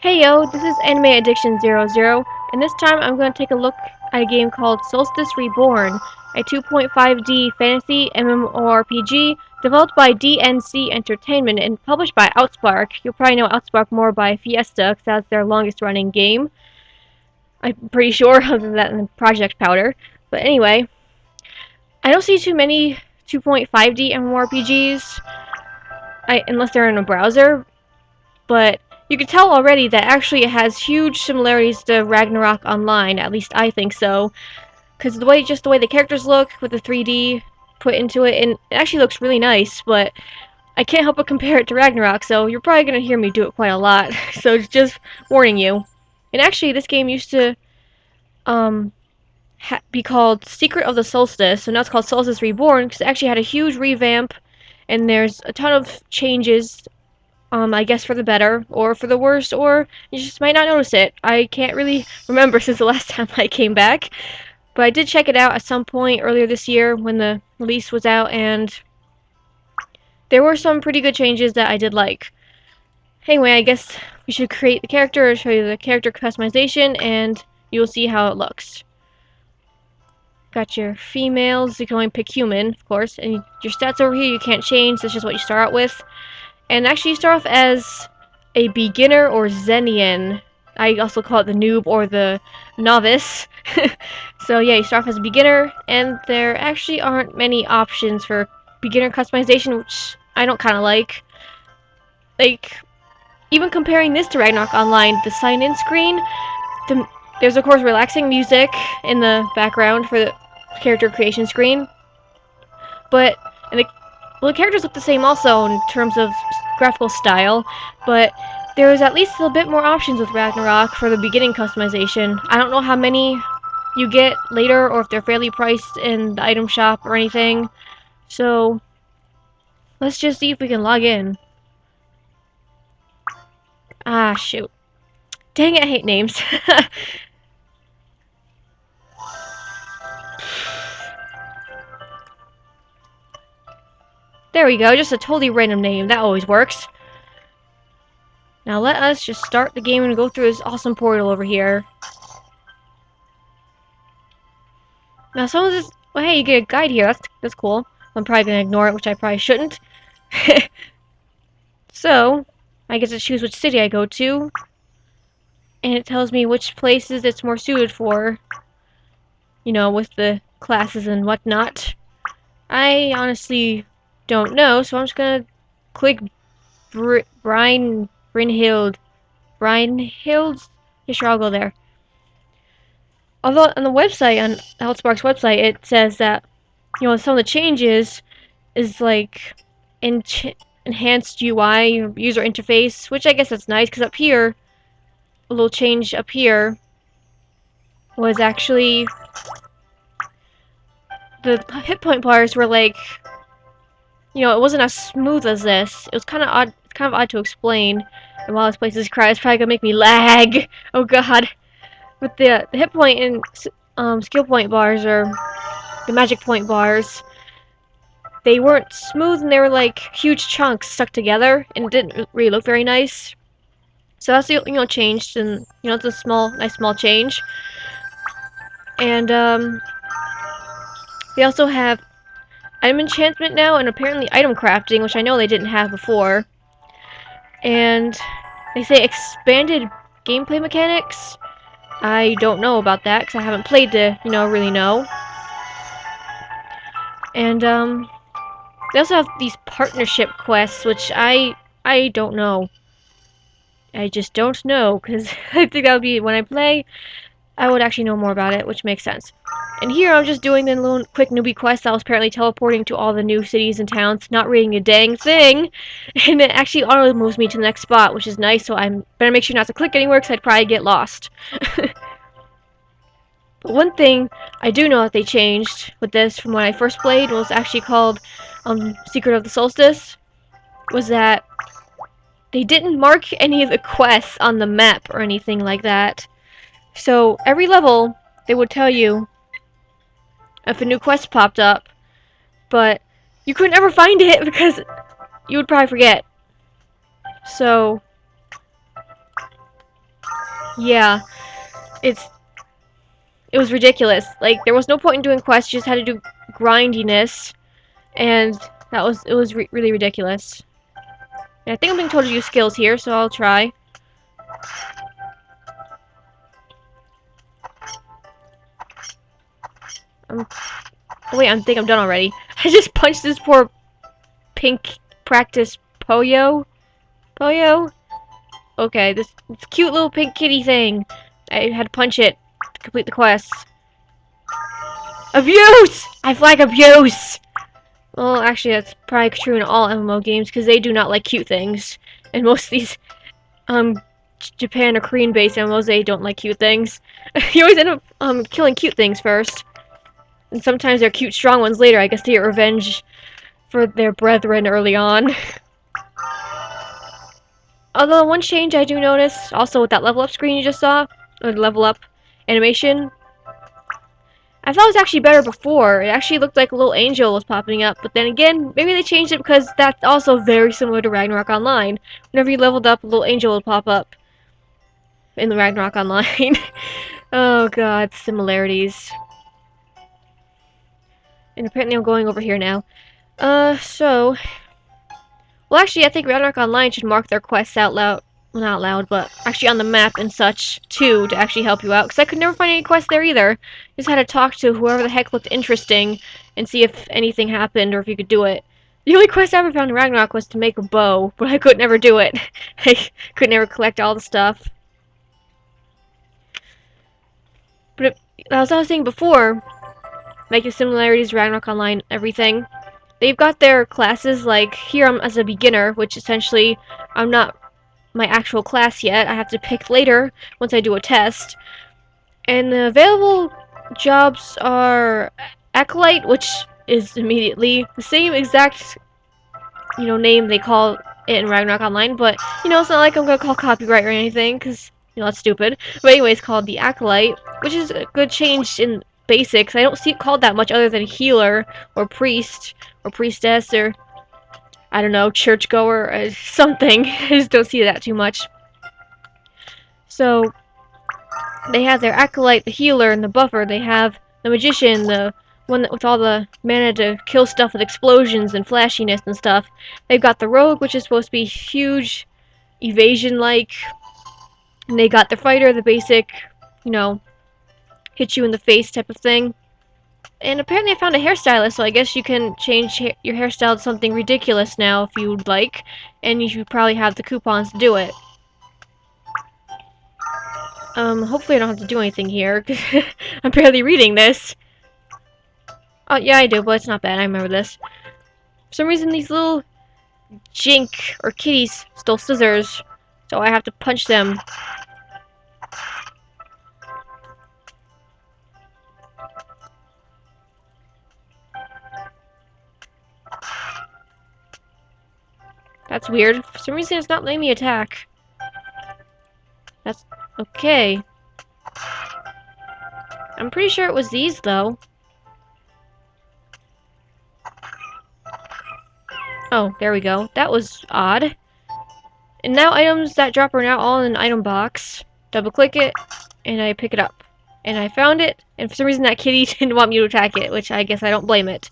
Hey yo, this is Anime Addiction 00, and this time I'm going to take a look at a game called Solstice Reborn, a 2.5D fantasy MMORPG developed by DNC Entertainment and published by Outspark. You'll probably know Outspark more by Fiesta, because that's their longest running game. I'm pretty sure, other than Project Powder. But anyway, I don't see too many 2.5D MMORPGs, unless they're in a browser, but you can tell already that actually it has huge similarities to Ragnarok Online, at least I think so. Because just the way the characters look with the 3D put into it, and it actually looks really nice, but I can't help but compare it to Ragnarok, so you're probably going to hear me do it quite a lot, so just warning you. And actually, this game used to be called Secret of the Solstice, so now it's called Solstice Reborn, because it actually had a huge revamp, and there's a ton of changes, I guess for the better, or for the worse, or you just might not notice it. I can't really remember since the last time I came back, but I did check it out at some point earlier this year when the release was out, and there were some pretty good changes that I did like. Anyway, I guess we should create the character, show you the character customization, and you'll see how it looks. Got your females, you can only pick human, of course, and your stats over here you can't change, that's just what you start out with. And actually you start off as a beginner or Zenian. I also call it the noob or the novice. So yeah, you start off as a beginner, and there actually aren't many options for beginner customization, which I don't kind of like. Like, even comparing this to Ragnarok Online, the sign-in screen, there's of course relaxing music in the background for the character creation screen, but the characters look the same also in terms of graphical style, but there's at least a bit more options with Ragnarok for the beginning customization. I don't know how many you get later or if they're fairly priced in the item shop or anything. So let's just see if we can log in. Ah, shoot. Dang it, I hate names. There we go, just a totally random name. That always works. Now let us just start the game and go through this awesome portal over here. Now some of this... Well, hey, you get a guide here. That's cool. I'm probably going to ignore it, which I probably shouldn't. So, I get to choose which city I go to. And it tells me which places it's more suited for. You know, with the classes and whatnot. I honestly don't know, so I'm just going to click Brynhild. Brynhild? Yeah, sure, I'll go there. Although on the website, on Outspark's website, it says that, you know, some of the changes is like enhanced UI, user interface, which I guess that's nice, because up here, a little change up here was actually the hit point bars were like, you know, it wasn't as smooth as this. It was kind of odd. It's kind of odd to explain. And while this place is crowded, it's probably gonna make me lag. Oh god. But the hit point and skill point bars, or the magic point bars, they weren't smooth, and they were like huge chunks stuck together, and it didn't really look very nice. So that's the, you know, changed, and you know, it's a nice small change. And they also have item enchantment now, and apparently item crafting, which I know they didn't have before. And they say expanded gameplay mechanics. I don't know about that, because I haven't played to, you know, really know. And they also have these partnership quests, which I don't know. I just don't know, because I think that would be, when I play, I would actually know more about it, which makes sense. And here I'm just doing the little quick newbie quest. I was apparently teleporting to all the new cities and towns, not reading a dang thing, and it actually auto moves me to the next spot, which is nice, so I'm better make sure not to click anywhere, because I'd probably get lost. But one thing I do know that they changed with this from when I first played, was actually called Secret of the Solstice, was that they didn't mark any of the quests on the map or anything like that. So every level, they would tell you if a new quest popped up, but you could never find it because you would probably forget. So Yeah, it's it was ridiculous. Like, there was no point in doing quests, you just had to do grindiness, and it was really ridiculous. And I think I'm being told to use skills here, so I'll try. Oh wait, I think I'm done already. I just punched this poor pink practice Poyo. Poyo? Okay, this cute little pink kitty thing. I had to punch it to complete the quest. Abuse! I flag abuse! Well, actually, that's probably true in all MMO games, because they do not like cute things. And most of these, Japan or Korean-based MMOs, they don't like cute things. You always end up, killing cute things first. And sometimes they're cute, strong ones later. I guess they get revenge for their brethren early on. Although, one change I do notice, also with that level up screen you just saw, or the level up animation, I thought it was actually better before. It actually looked like a little angel was popping up, but then again, maybe they changed it because that's also very similar to Ragnarok Online. Whenever you leveled up, a little angel would pop up in the Ragnarok Online. Oh god, similarities. And apparently I'm going over here now. Well, actually, I think Ragnarok Online should mark their quests out loud. Well, not out loud, but actually on the map and such, too, to actually help you out. Because I could never find any quests there either. Just had to talk to whoever the heck looked interesting and see if anything happened or if you could do it. The only quest I ever found in Ragnarok was to make a bow, but I could never do it. I could never collect all the stuff. But as I was saying before, like the similarities, Ragnarok Online, everything, they've got their classes, like, here I'm as a beginner, which essentially, I'm not my actual class yet. I have to pick later, once I do a test. And the available jobs are Acolyte, which is immediately the same exact, name they call it in Ragnarok Online, but, it's not like I'm gonna call copyright or anything, because, that's stupid. But anyway, it's called the Acolyte, which is a good change in basics. I don't see it called that much other than healer, or priest, or priestess, or I don't know, churchgoer, something. I just don't see that too much. So, they have their Acolyte, the healer, and the buffer. They have the magician, the one that with all the mana to kill stuff with explosions and flashiness and stuff. They've got the rogue, which is supposed to be huge, evasion-like. And they got the fighter, the basic, hit you in the face type of thing. And apparently I found a hairstylist, so I guess you can change your hairstyle to something ridiculous now if you'd like. And you should probably have the coupons to do it. Hopefully I don't have to do anything here, because I'm barely reading this. Oh, yeah, I do, but it's not bad. I remember this. For some reason, these little jink or kitties stole scissors, so I have to punch them. That's weird. For some reason, it's not letting me attack. That's okay. I'm pretty sure it was these, though. Oh, there we go. That was odd. And now items that drop are now all in an item box. Double click it, and I pick it up. And I found it, and for some reason that kitty didn't want me to attack it, which I guess I don't blame it.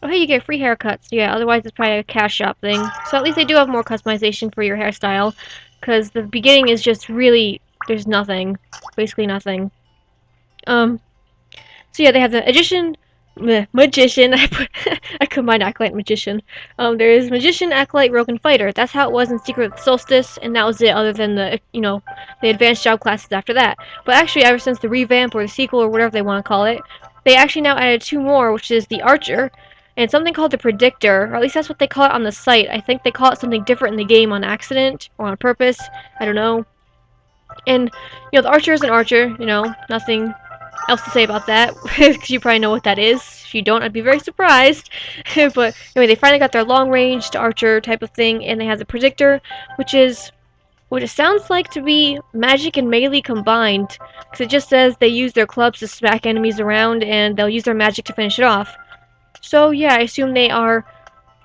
Oh hey, you get free haircuts. Yeah, otherwise it's probably a cash shop thing. So at least they do have more customization for your hairstyle. Because the beginning is just really, there's nothing. Basically nothing. So yeah, they have the magician. I combined acolyte and magician. There is magician, acolyte, rogue, and fighter. That's how it was in Secret Solstice, and that was it. Other than the the advanced job classes after that. But actually, ever since the revamp or the sequel or whatever they want to call it, they actually now added 2 more, which is the archer and something called the predictor, or at least that's what they call it on the site. I think they call it something different in the game on accident or on purpose. I don't know. And the archer is an archer. Nothing else to say about that, because you probably know what that is. If you don't, I'd be very surprised. But anyway, they finally got their long-ranged archer type of thing, and they have the predictor, which is what it sounds like to be magic and melee combined, because it just says they use their clubs to smack enemies around, and they'll use their magic to finish it off. So yeah, I assume they are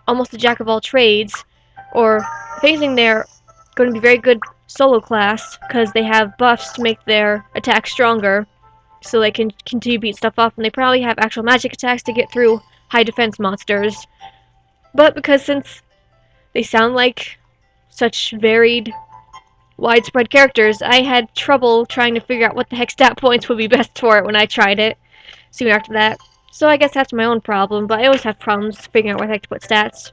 almost a jack of all trades, or if anything, they're going to be very good solo class, because they have buffs to make their attacks stronger, so they can continue to beat stuff up, and they probably have actual magic attacks to get through high defense monsters. But because since they sound like such varied, widespread characters, I had trouble trying to figure out what the heck stat points would be best for it when I tried it soon after that. So I guess that's my own problem, but I always have problems figuring out where the heck to put stats.